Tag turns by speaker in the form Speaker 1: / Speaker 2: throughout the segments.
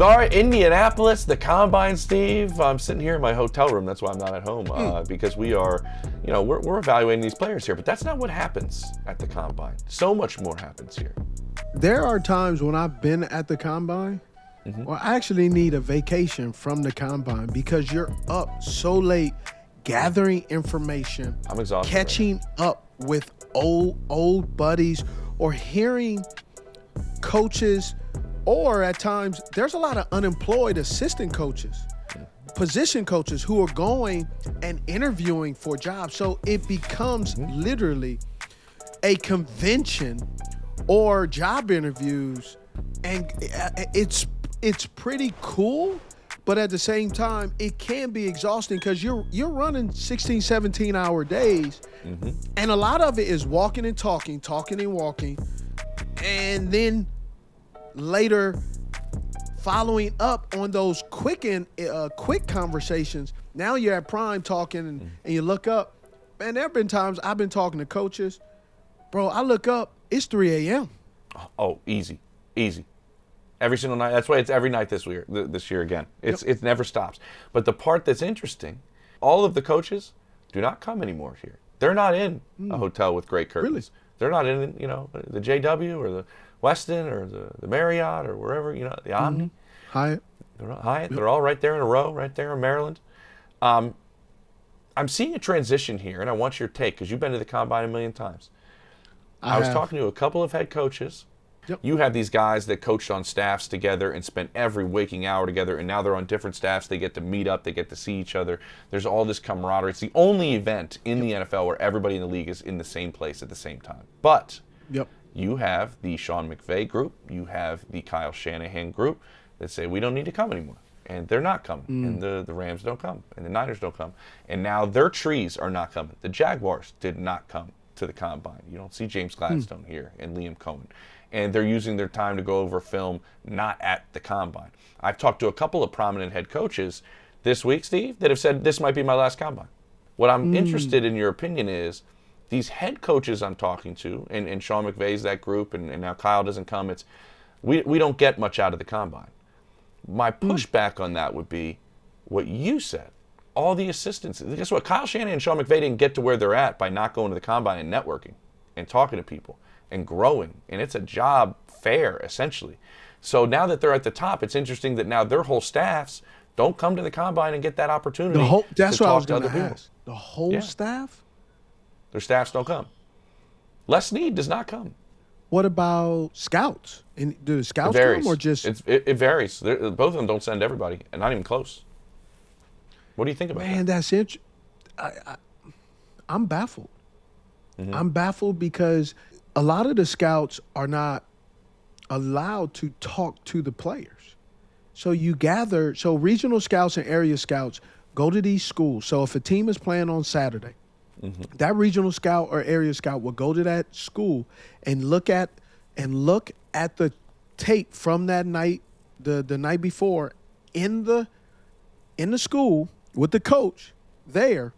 Speaker 1: All right, Indianapolis, the Combine, Steve. I'm sitting here in my hotel room. That's why I'm not at home because we are, we're evaluating these players here. But that's not what happens at the Combine. So much more happens here.
Speaker 2: There are times when I've been at the Combine, or I actually need a vacation from the Combine because you're up so late gathering information.
Speaker 1: I'm exhausted.
Speaker 2: Catching up with old buddies or hearing coaches. Or at times, there's a lot of unemployed assistant coaches, position coaches who are going and interviewing for jobs. So it becomes literally a convention or job interviews, and it's pretty cool. But at the same time, it can be exhausting because you're running 16, 17-hour days, and a lot of it is walking and talking and walking, and then later following up on those quick conversations. Now you're at prime talking and you look up. Man, there have been times I've been talking to coaches. Bro, I look up, it's 3 a.m.
Speaker 1: Oh, easy. Every single night. That's why it's every night this year again. It never stops. But the part that's interesting, all of the coaches do not come anymore here. They're not in a hotel with great curtains.
Speaker 2: Really?
Speaker 1: They're not in, the JW or the Westin or the Marriott or wherever, the Omni.
Speaker 2: Hyatt.
Speaker 1: They're all right there in a row, right there in Maryland. I'm seeing a transition here, and I want your take because you've been to the Combine a million times. I was talking to a couple of head coaches.
Speaker 2: Yep.
Speaker 1: You have these guys that coached on staffs together and spent every waking hour together, and now they're on different staffs. They get to meet up. They get to see each other. There's all this camaraderie. It's the only event in the NFL where everybody in the league is in the same place at the same time. But you have the Sean McVay group. You have the Kyle Shanahan group that say, we don't need to come anymore. And they're not coming. And the Rams don't come. And the Niners don't come. And now their trees are not coming. The Jaguars did not come to the Combine. You don't see James Gladstone here and Liam Cohen. And they're using their time to go over film not at the Combine. I've talked to a couple of prominent head coaches this week, Steve, that have said this might be my last Combine. What I'm interested in your opinion is these head coaches I'm talking to, and Sean McVay's that group, and now Kyle doesn't come, we don't get much out of the Combine. My pushback on that would be what you said. All the assistants. Guess what? Kyle Shanahan and Sean McVay didn't get to where they're at by not going to the Combine and networking and talking to people and growing. And it's a job fair, essentially. So now that they're at the top, it's interesting that now their whole staffs don't come to the Combine and get that opportunity.
Speaker 2: That's what I was going to
Speaker 1: ask.
Speaker 2: People. The whole staff?
Speaker 1: Their staffs don't come. Les Snead does not come.
Speaker 2: What about scouts? And do the scouts come or just?
Speaker 1: It varies. Both of them don't send everybody, and not even close. What do you think about that?
Speaker 2: Man, that's interesting. I'm baffled. I'm baffled because a lot of the scouts are not allowed to talk to the players. So regional scouts and area scouts go to these schools. So if a team is playing on Saturday, that regional scout or area scout will go to that school and look at the tape from that night, the night before, in the school with the coach there,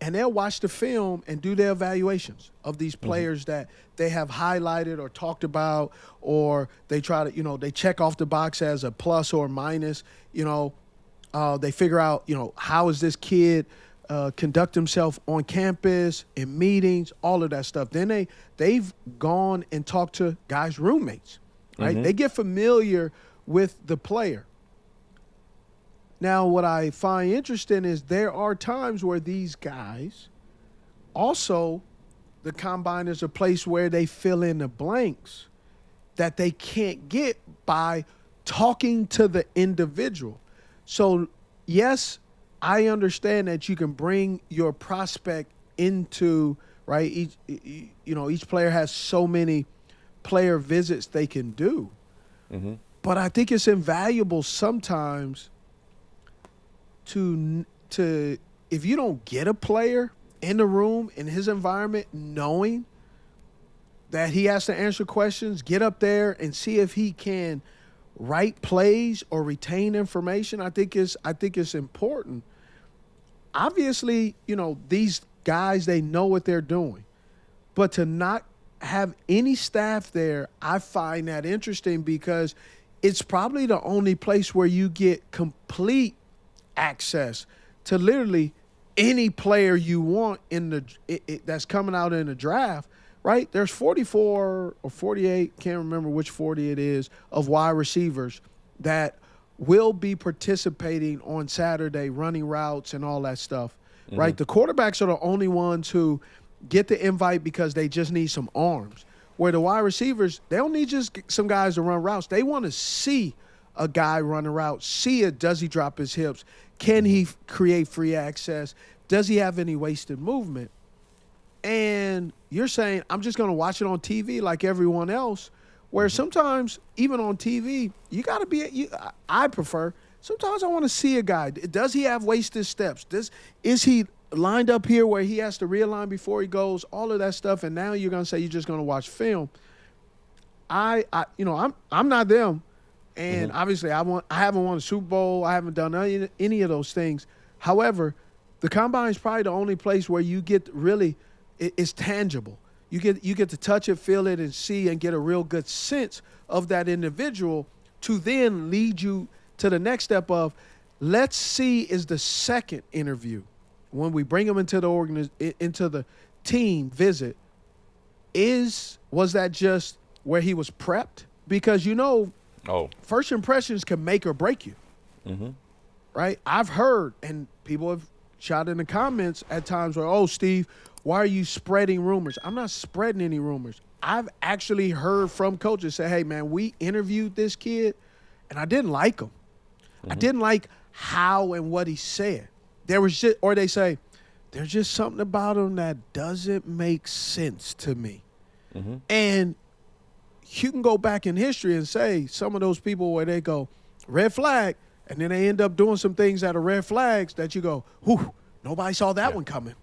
Speaker 2: and they'll watch the film and do their evaluations of these players that they have highlighted or talked about, or they try to, they check off the box as a plus or minus. They figure out, how is this kid conduct himself on campus, in meetings, all of that stuff. Then they've gone and talked to guys' roommates, right? They get familiar with the player. Now, what I find interesting is there are times where these guys also, the Combine is a place where they fill in the blanks that they can't get by talking to the individual. So, yes, I understand that you can bring your prospect into, right? Each player has so many player visits they can do. But I think it's invaluable sometimes to if you don't get a player in the room, in his environment, knowing that he has to answer questions, get up there and see if he can write plays or retain information. I think it's important. Obviously, these guys, they know what they're doing. But to not have any staff there, I find that interesting because it's probably the only place where you get complete access to literally any player you want in that's coming out in the draft, right? There's 44 or 48, can't remember which 40 it is, of wide receivers that will be participating on Saturday, running routes and all that stuff, right? The quarterbacks are the only ones who get the invite because they just need some arms. Where the wide receivers, they don't need just some guys to run routes. They want to see a guy run a route, see it, does he drop his hips? Can he create free access? Does he have any wasted movement? And you're saying, I'm just going to watch it on TV like everyone else, where sometimes, even on TV, you got to be, I prefer, sometimes I want to see a guy. Does he have wasted steps? Is he lined up here where he has to realign before he goes, all of that stuff, and now you're going to say you're just going to watch film. I'm not them, and obviously I haven't won a Super Bowl. I haven't done any of those things. However, the combine is probably the only place where you get really, it's tangible. You get to touch it, feel it, and see and get a real good sense of that individual to then lead you to the next step of, let's see, is the second interview. When we bring them into the team visit, was that just where he was prepped? Because first impressions can make or break you, right? I've heard, and people have shot in the comments at times where, oh, Steve, why are you spreading rumors? I'm not spreading any rumors. I've actually heard from coaches say, hey, man, we interviewed this kid, and I didn't like him. I didn't like how and what he said. There was just, or they say, there's just something about him that doesn't make sense to me. And you can go back in history and say some of those people where they go, red flag, and then they end up doing some things that are red flags that you go, whew, nobody saw that one coming.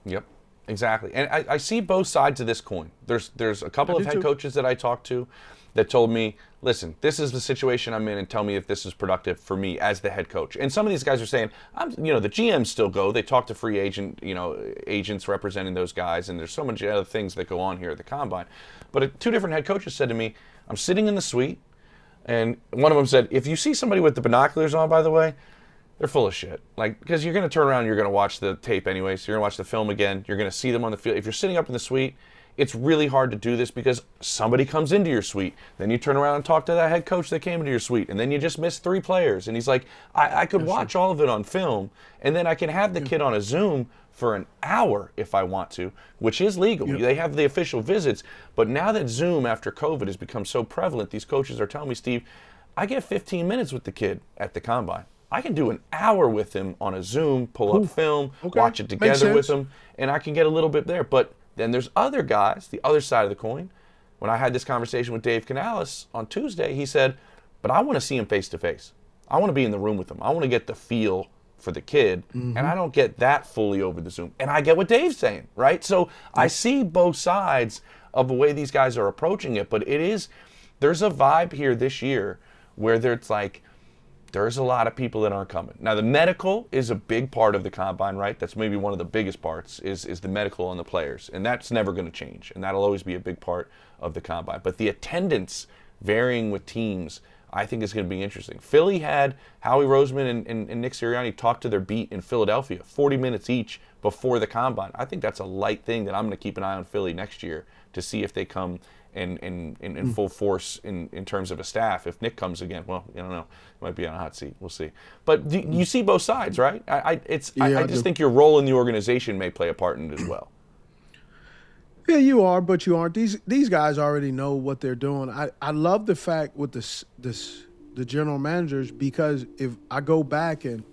Speaker 1: Yep, exactly. And I see both sides of this coin. There's a couple of head coaches that I talked to that told me, listen, this is the situation I'm in, and tell me if this is productive for me as the head coach. And some of these guys are saying, the GMs still go. They talk to free agents representing those guys, and there's so much other things that go on here at the combine. But two different head coaches said to me, I'm sitting in the suite, and one of them said, if you see somebody with the binoculars on, by the way, they're full of shit. Because you're going to turn around and you're going to watch the tape anyway, so you're going to watch the film again. You're going to see them on the field. If you're sitting up in the suite, it's really hard to do this because somebody comes into your suite. Then you turn around and talk to that head coach that came into your suite, and then you just missed 3 players. And he's like, I could watch all of it on film, and then I can have the kid on a Zoom for an hour if I want to, which is legal. They have the official visits. But now that Zoom, after COVID, has become so prevalent, these coaches are telling me, Steve, I get 15 minutes with the kid at the combine. I can do an hour with him on a Zoom, pull up film, watch it together with him, and I can get a little bit there. But then there's other guys, the other side of the coin. When I had this conversation with Dave Canales on Tuesday, he said, but I want to see him face to face. I want to be in the room with him. I want to get the feel for the kid, and I don't get that fully over the Zoom. And I get what Dave's saying, right? So I see both sides of the way these guys are approaching it, but there's a vibe here this year where there's a lot of people that aren't coming. Now, the medical is a big part of the combine, right? That's maybe one of the biggest parts is the medical on the players, and that's never going to change, and that'll always be a big part of the combine. But the attendance varying with teams, I think is going to be interesting. Philly had Howie Roseman and Nick Sirianni talk to their beat in Philadelphia, 40 minutes each before the combine. I think that's a light thing that I'm going to keep an eye on Philly next year to see if they come in full force in terms of a staff. If Nick comes again, well, I don't know. He might be on a hot seat. We'll see. But you see both sides, right? I just think your role in the organization may play a part in it as well.
Speaker 2: Yeah, you are, but you aren't. These guys already know what they're doing. I love the fact with the general managers, because if I go back and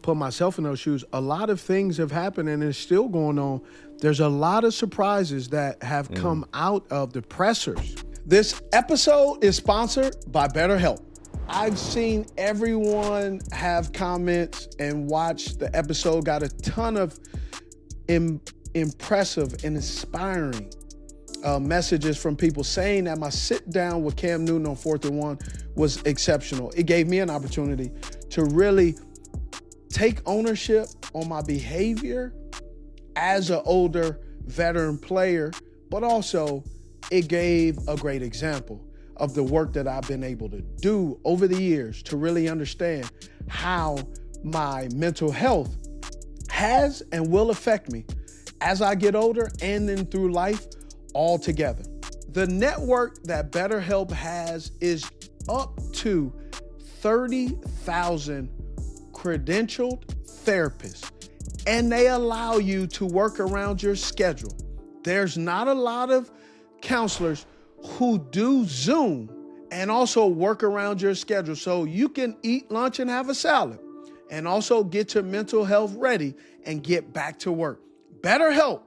Speaker 2: put myself in those shoes, a lot of things have happened and it's still going on. There's a lot of surprises that have come out of the pressers. This episode is sponsored by BetterHelp. I've seen everyone have comments and watch the episode, got a ton of impressive and inspiring messages from people saying that my sit down with Cam Newton on 4th and 1 was exceptional. It gave me an opportunity to really take ownership on my behavior as an older veteran player, but also it gave a great example of the work that I've been able to do over the years to really understand how my mental health has and will affect me as I get older and then through life altogether. The network that BetterHelp has is up to 30,000 credentialed therapists, and they allow you to work around your schedule. There's not a lot of counselors who do Zoom and also work around your schedule, so you can eat lunch and have a salad and also get your mental health ready and get back to work. BetterHelp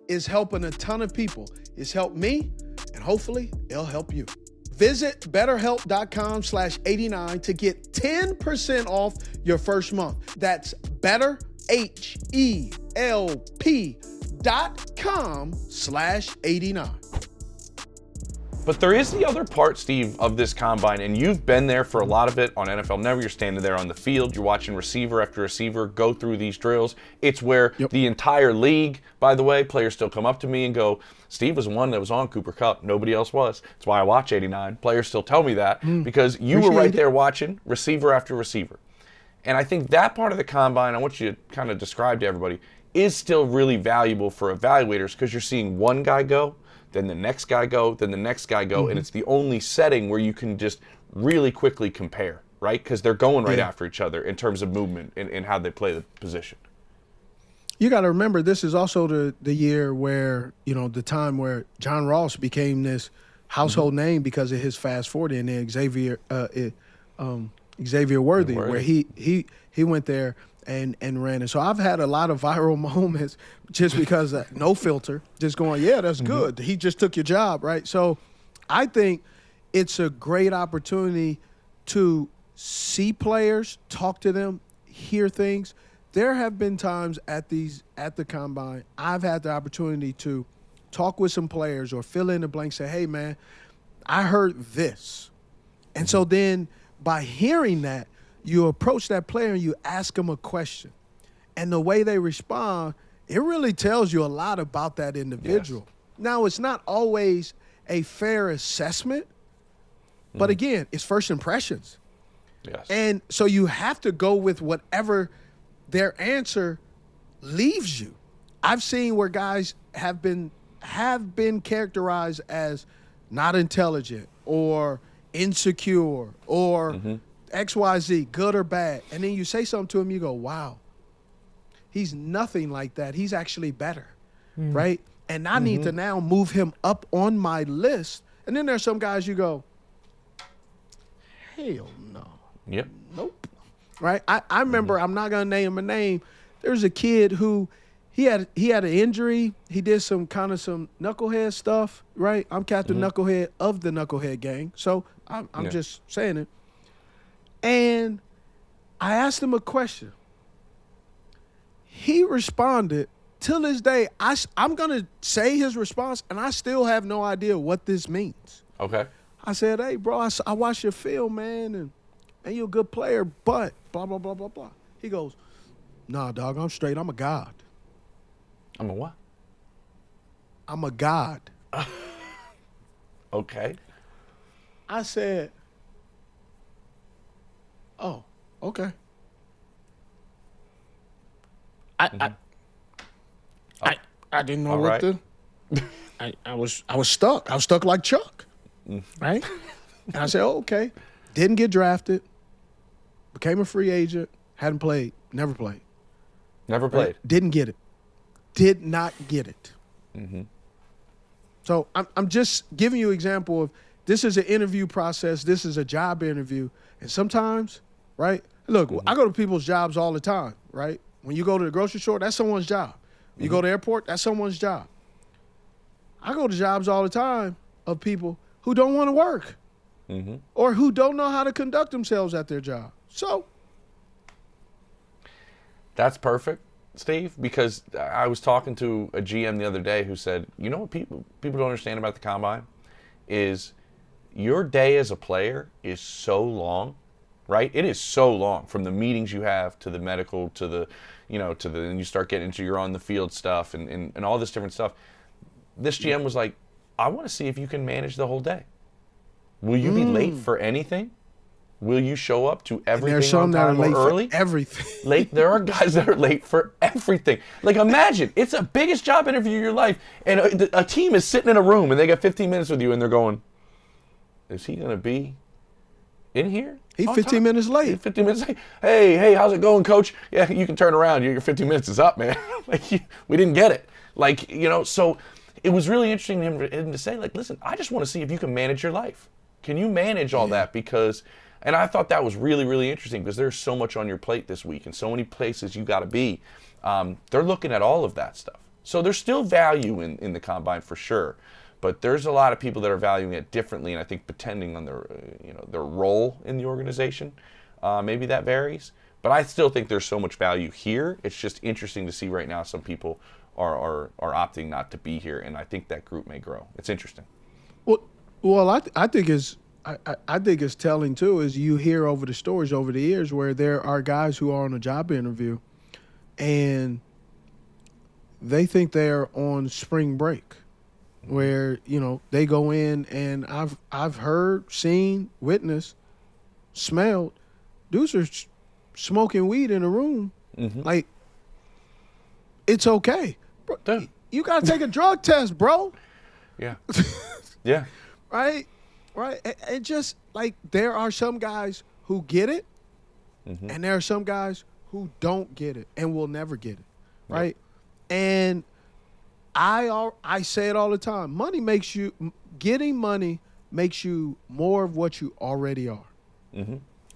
Speaker 2: is helping a ton of people. It's helped me, and hopefully it'll help you. Visit betterhelp.com/89 to get 10% off your first month. That's betterhelp.com/89.
Speaker 1: But there is the other part, Steve, of this combine, and you've been there for a lot of it on NFL Network. You're standing there on the field. You're watching receiver after receiver go through these drills. It's where the entire league, by the way, players still come up to me and go, Steve was the one that was on Cooper Kupp. Nobody else was. That's why I watch 89. Players still tell me that because you were right there watching receiver after receiver. And I think that part of the combine, I want you to kind of describe to everybody, is still really valuable for evaluators because you're seeing one guy go, then the next guy go, then the next guy go, and it's the only setting where you can just really quickly compare, right? Because they're going right after each other in terms of movement and how they play the position.
Speaker 2: You got to remember, this is also the year where, the time where John Ross became this household name because of his fast 40, and then Xavier Worthy, where he went there and ran it. So I've had a lot of viral moments just because no filter, just going, yeah, that's good. He just took your job, right? So I think it's a great opportunity to see players, talk to them, hear things. There have been times at the combine, I've had the opportunity to talk with some players or fill in the blank, say, hey, man, I heard this. And so then by hearing that, you approach that player and you ask them a question. And the way they respond, it really tells you a lot about that individual. Yes. Now, it's not always a fair assessment, but again, it's first impressions.
Speaker 1: Yes.
Speaker 2: And so you have to go with whatever their answer leaves you. I've seen where guys have been characterized as not intelligent or insecure or XYZ, good or bad. And then you say something to him, you go, wow, he's nothing like that. He's actually better, right? And I need to now move him up on my list. And then there's some guys you go, hell no.
Speaker 1: Yep.
Speaker 2: Nope. Right? I remember, I'm not going to name a name. There's a kid who he had an injury. He did some knucklehead stuff, right? I'm Captain Knucklehead of the Knucklehead gang. So I'm just saying it. And I asked him a question. He responded. Till this day, I'm going to say his response, and I still have no idea what this means.
Speaker 1: Okay.
Speaker 2: I said, hey, bro, I watched your film, man, and you're a good player, but blah, blah, blah, blah, blah. He goes, nah, dog, I'm straight. I'm a god.
Speaker 1: I'm a what?
Speaker 2: I'm a god.
Speaker 1: Okay.
Speaker 2: I said, oh, okay. I didn't know what to. I was stuck. I was stuck like Chuck, right? And I said, oh, okay. Didn't get drafted. Became a free agent. Hadn't played. Never played.
Speaker 1: Never played.
Speaker 2: Right? Didn't get it. Did not get it. So I'm just giving you an example of this is an interview process. This is a job interview. And sometimes, right? Look, I go to people's jobs all the time, right? When you go to the grocery store, that's someone's job. When you go to the airport, that's someone's job. I go to jobs all the time of people who don't want to work or who don't know how to conduct themselves at their job. So
Speaker 1: that's perfect, Steve, because I was talking to a GM the other day who said, you know what people don't understand about the combine is your day as a player is so long, right? It is so long from the meetings you have to the medical to the, and you start getting into your on the field stuff and all this different stuff. This GM was like, I want to see if you can manage the whole day. Will you be late for anything? Will you show up to everything
Speaker 2: There's some
Speaker 1: on
Speaker 2: that are
Speaker 1: time or
Speaker 2: late
Speaker 1: early?
Speaker 2: for everything.
Speaker 1: Late. There are guys that are late for everything. Like, imagine, it's the biggest job interview of your life, and a team is sitting in a room, and they got 15 minutes with you, and they're going, is he going to be in here?
Speaker 2: He's
Speaker 1: on
Speaker 2: 15
Speaker 1: time?
Speaker 2: minutes late.
Speaker 1: He's 15 minutes late. Hey, how's it going, coach? Yeah, you can turn around. Your 15 minutes is up, man. Like, we didn't get it. Like, so it was really interesting for him to say, like, listen, I just want to see if you can manage your life. Can you manage all that? Because, and I thought that was really, really interesting because there's so much on your plate this week and so many places you got to be. They're looking at all of that stuff. So there's still value in the combine for sure. But there's a lot of people that are valuing it differently, and I think depending on their role in the organization, maybe that varies. But I still think there's so much value here. It's just interesting to see right now some people are opting not to be here, and I think that group may grow. It's interesting.
Speaker 2: Well, I think it's telling too. Is you hear over the stories over the years where there are guys who are on a job interview, and they think they're on spring break, where they go in, and I've heard, seen, witnessed, smelled, dudes are smoking weed in a room. Like, it's okay, bro. You gotta take a drug test, bro.
Speaker 1: Yeah. Yeah.
Speaker 2: Right. It just like there are some guys who get it, and there are some guys who don't get it and will never get it. Right. Yep. And I say it all the time. Getting money makes you more of what you already are.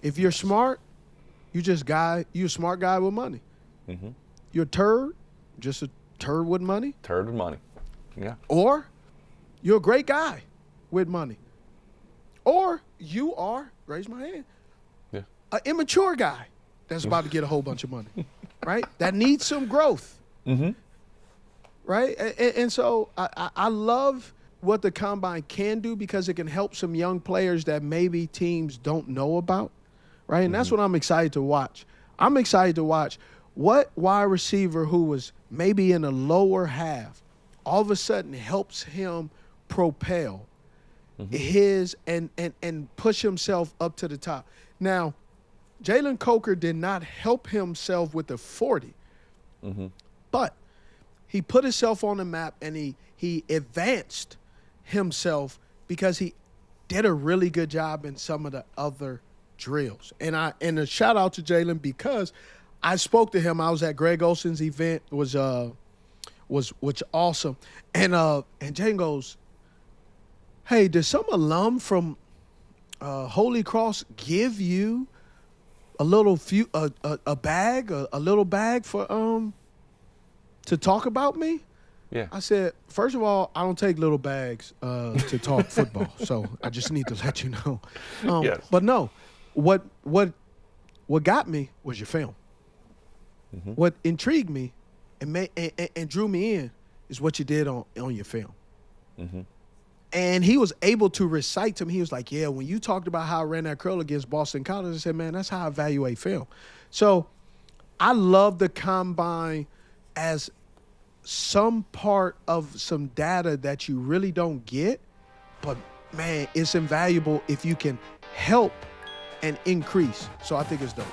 Speaker 2: If you're smart, you're a smart guy with money. You're a turd, just a turd with money.
Speaker 1: Turd with money. Yeah.
Speaker 2: Or you're a great guy with money. Or you are, raise my hand, an immature guy that's about to get a whole bunch of money, right? That needs some growth, right? And so I love what the combine can do because it can help some young players that maybe teams don't know about, right? And that's what I'm excited to watch. I'm excited to watch what wide receiver who was maybe in the lower half all of a sudden helps him propel his and push himself up to the top. Now, Jalen Coker did not help himself with the 40, but he put himself on the map and he advanced himself because he did a really good job in some of the other drills. And a shout out to Jalen because I spoke to him. I was at Greg Olson's event. Was awesome. And Jalen goes, hey, did some alum from Holy Cross give you a little bag for to talk about me?
Speaker 1: Yeah.
Speaker 2: I said, first of all, I don't take little bags to talk football, so I just need to let you know.
Speaker 1: Yes.
Speaker 2: But no, what got me was your film. What intrigued me and drew me in is what you did on your film. And he was able to recite to me. He was like, yeah, when you talked about how I ran that curl against Boston College, I said, man, that's how I evaluate film. So I love the combine as some part of some data that you really don't get, but, man, it's invaluable if you can help and increase. So I think it's dope.